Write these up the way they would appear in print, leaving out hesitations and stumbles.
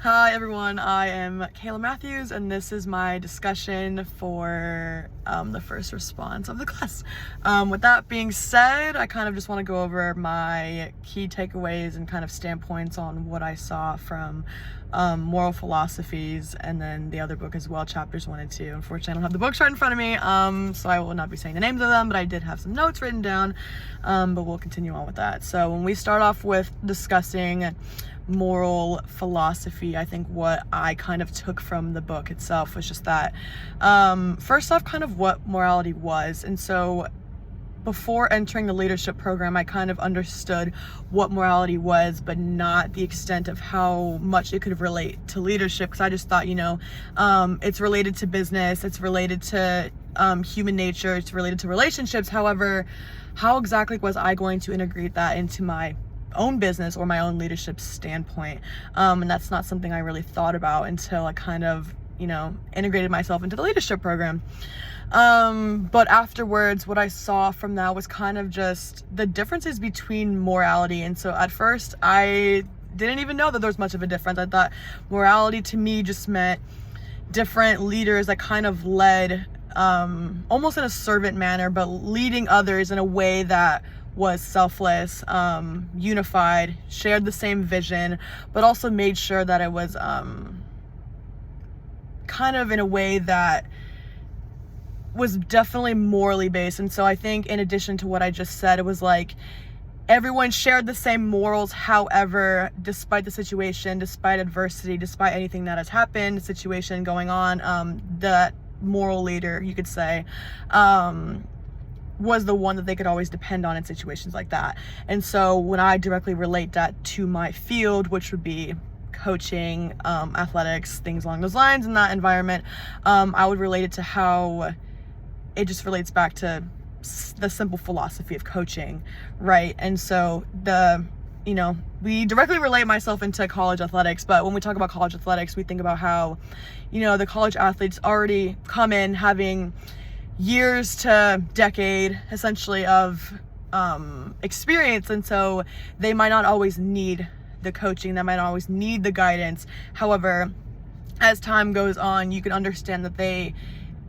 Hi everyone, I am Kayla Matthews and this is my discussion for the first response of the class. With that being said, I kind of just want to go over my key takeaways and kind of standpoints on what I saw from Moral Philosophies and then the other book as well, chapters 1 and 2. Unfortunately, I don't have the books right in front of me, so I will not be saying the names of them, but I did have some notes written down, but we'll continue on with that. So when we start off with discussing moral philosophy, I think what I kind of took from the book itself was just that first off, kind of what morality was. And so before entering the leadership program, I kind of understood what morality was, but not the extent of how much it could relate to leadership, because I just thought, it's related to business, it's related to human nature, it's related to relationships. However, how exactly was I going to integrate that into my own business or my own leadership standpoint? And that's not something I really thought about until I kind of integrated myself into the leadership program. But afterwards, what I saw from that was kind of just the differences between morality. And so at first I didn't even know that there was much of a difference. I thought morality to me just meant different leaders that kind of led almost in a servant manner, but leading others in a way that was selfless, unified, shared the same vision, but also made sure that it was kind of in a way that was definitely morally based. And so I think in addition to what I just said, it was like everyone shared the same morals. However, despite the situation, despite adversity, despite anything that has happened, the situation going on, the moral leader, you could say, was the one that they could always depend on in situations like that. And so when I directly relate that to my field, which would be coaching, athletics, things along those lines in that environment, I would relate it to how it just relates back to the simple philosophy of coaching, right? And so we directly relate myself into college athletics, but when we talk about college athletics, we think about how, the college athletes already come in having years to decade essentially of experience, and so they might not always need the coaching, they might not always need the guidance. However, as time goes on, you can understand that they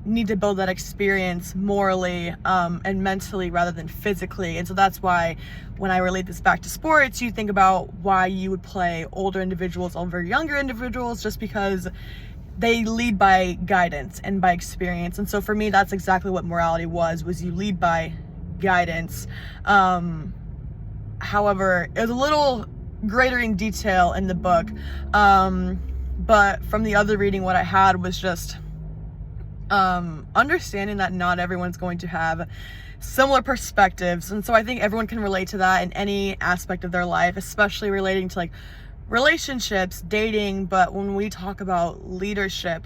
need to build that experience morally and mentally rather than physically. And so that's why when I relate this back to sports, you think about why you would play older individuals over younger individuals, just because they lead by guidance and by experience. And so for me, that's exactly what morality was you lead by guidance. However, it was a little greater in detail in the book. But from the other reading, what I had was just understanding that not everyone's going to have similar perspectives. And so I think everyone can relate to that in any aspect of their life, especially relating to like relationships, dating. But when we talk about leadership,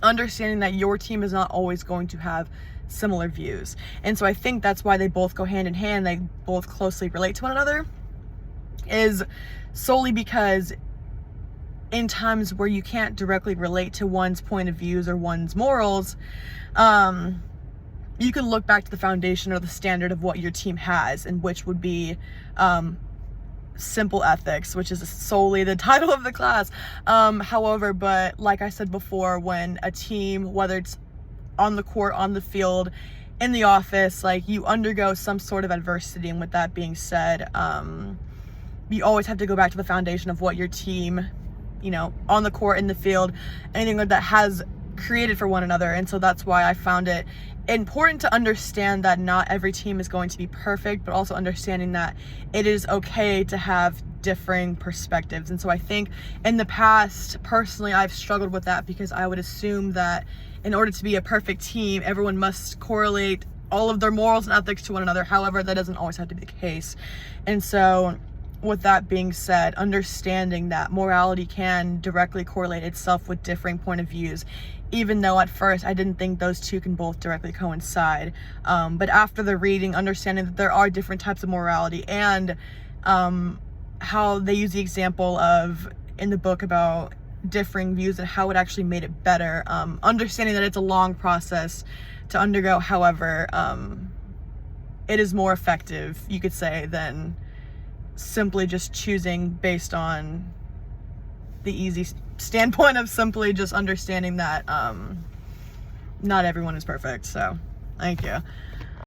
understanding that your team is not always going to have similar views. And so I think that's why they both go hand in hand, they both closely relate to one another, is solely because in times where you can't directly relate to one's point of views or one's morals, you can look back to the foundation or the standard of what your team has, and which would be simple ethics, which is solely the title of the class. However, but like I said before, when a team, whether it's on the court, on the field, in the office, like you undergo some sort of adversity. And with that being said, you always have to go back to the foundation of what your team, on the court, in the field, anything like that, has created for one another. And so that's why I found it important to understand that not every team is going to be perfect, but also understanding that it is okay to have differing perspectives. And so I think in the past, personally, I've struggled with that, because I would assume that in order to be a perfect team, everyone must correlate all of their morals and ethics to one another. However, that doesn't always have to be the case. And so with that being said, understanding that morality can directly correlate itself with differing point of views, even though at first I didn't think those two can both directly coincide. But after the reading, understanding that there are different types of morality, and how they use the example of in the book about differing views and how it actually made it better, understanding that it's a long process to undergo. However, it is more effective, you could say, than simply just choosing based on the easy standpoint of simply just understanding that not everyone is perfect. So thank you.